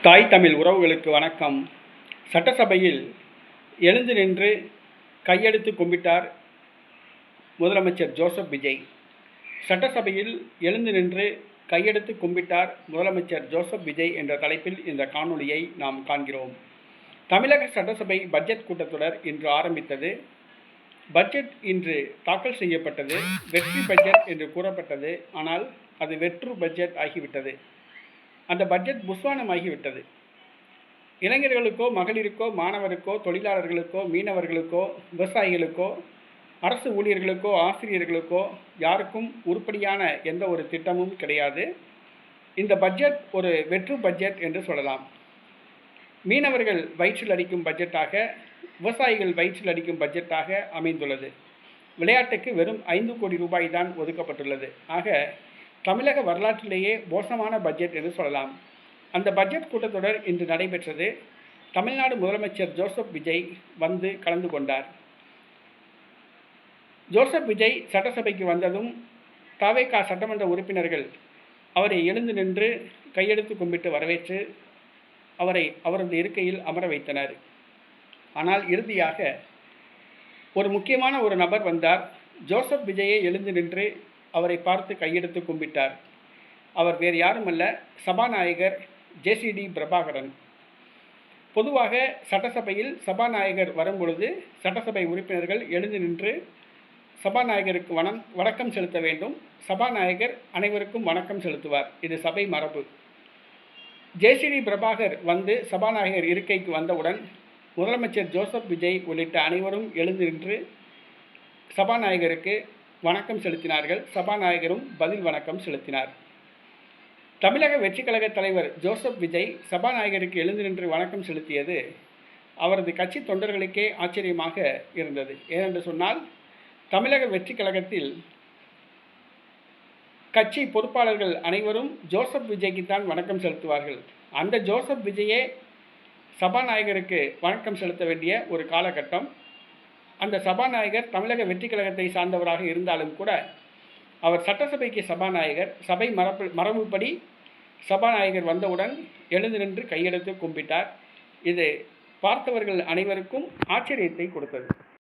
தாய் தமிழ் உறவுகளுக்கு வணக்கம். சட்டசபையில் எழுந்து நின்று கையெடுத்து கும்பிட்டார் முதலமைச்சர் ஜோசப் விஜய். சட்டசபையில் எழுந்து நின்று கையெடுத்து கும்பிட்டார் முதலமைச்சர் ஜோசப் விஜய் என்ற தலைப்பில் இந்த காணொளியை நாம் காண்கிறோம். தமிழக சட்டசபை பட்ஜெட் கூட்டத்தொடர் இன்று ஆரம்பித்தது. பட்ஜெட் இன்று தாக்கல் செய்யப்பட்டது. வெற்றி பட்ஜெட் என்று கூறப்பட்டது. ஆனால் அது வெற்று பட்ஜெட் ஆகிவிட்டது. அந்த பட்ஜெட் புஸ்வானமாகிவிட்டது. இளைஞர்களுக்கோ, மகளிருக்கோ, மாணவருக்கோ, தொழிலாளர்களுக்கோ, மீனவர்களுக்கோ, விவசாயிகளுக்கோ, அரசு ஊழியர்களுக்கோ, ஆசிரியர்களுக்கோ யாருக்கும் உருப்படியான எந்த ஒரு திட்டமும் கிடையாது. இந்த பட்ஜெட் ஒரு வெற்று பட்ஜெட் என்று சொல்லலாம். மீனவர்கள் வயிற்றில் அடிக்கும் பட்ஜெட்டாக, விவசாயிகள் வயிற்றில் அடிக்கும் பட்ஜெட்டாக அமைந்துள்ளது. விளையாட்டுக்கு வெறும் 5 கோடி ரூபாய் தான் ஒதுக்கப்பட்டுள்ளது. ஆக தமிழக வரலாற்றிலேயே மோசமான பட்ஜெட் என்று சொல்லலாம். அந்த பட்ஜெட் கூட்டத்தொடர் இன்று நடைபெற்றது. தமிழ்நாடு முதலமைச்சர் ஜோசப் விஜய் வந்து கலந்து கொண்டார். ஜோசப் விஜய் சட்டசபைக்கு வந்ததும் தவேகா சட்டமன்ற உறுப்பினர்கள் அவரை எழுந்து நின்று கையெடுத்து கும்பிட்டு வரவேற்று அவரை அவரது இருக்கையில் அமர வைத்தனர். ஆனால் இறுதியாக ஒரு முக்கியமான ஒரு நபர் வந்தார். ஜோசப் விஜயை எழுந்து நின்று அவரை பார்த்து கையெடுத்து கும்பிட்டார். அவர் வேறு யாருமல்ல, சபாநாயகர் ஜேசிடி பிரபாகரன். பொதுவாக சட்டசபையில் சபாநாயகர் வரும்பொழுது சட்டசபை உறுப்பினர்கள் எழுந்து நின்று சபாநாயகருக்கு வணக்கம் செலுத்த வேண்டும். சபாநாயகர் அனைவருக்கும் வணக்கம் செலுத்துவார். இது சபை மரபு. ஜேசிடி பிரபாகர் வந்து சபாநாயகர் இருக்கைக்கு வந்தவுடன் முதலமைச்சர் ஜோசப் விஜய் உள்ளிட்ட அனைவரும் எழுந்து நின்று சபாநாயகருக்கு வணக்கம் செலுத்தினார்கள். சபாநாயகரும் பதில் வணக்கம் செலுத்தினார். தமிழக வெற்றி கழக தலைவர் ஜோசப் விஜய் சபாநாயகருக்கு எழுந்து நின்று வணக்கம் செலுத்தியது அவரது கட்சி தொண்டர்களுக்கே ஆச்சரியமாக இருந்தது. ஏனென்று சொன்னால், தமிழக வெற்றி கழகத்தில் கட்சி பொறுப்பாளர்கள் அனைவரும் ஜோசப் விஜய்க்குத்தான் வணக்கம் செலுத்துவார்கள். அந்த ஜோசப் விஜயே சபாநாயகருக்கு வணக்கம் செலுத்த வேண்டிய ஒரு காலகட்டம். அந்த சபாநாயகர் தமிழக வெற்றி கழகத்தை சார்ந்தவராக இருந்தாலும் கூட அவர் சட்டசபைக்கு சபாநாயகர். சபை மரபுப்படி சபாநாயகர் வந்தவுடன் எழுந்து நின்று கையெடுத்து கும்பிட்டார். இது பார்த்தவர்கள் அனைவருக்கும் ஆச்சரியத்தை கொடுத்தது.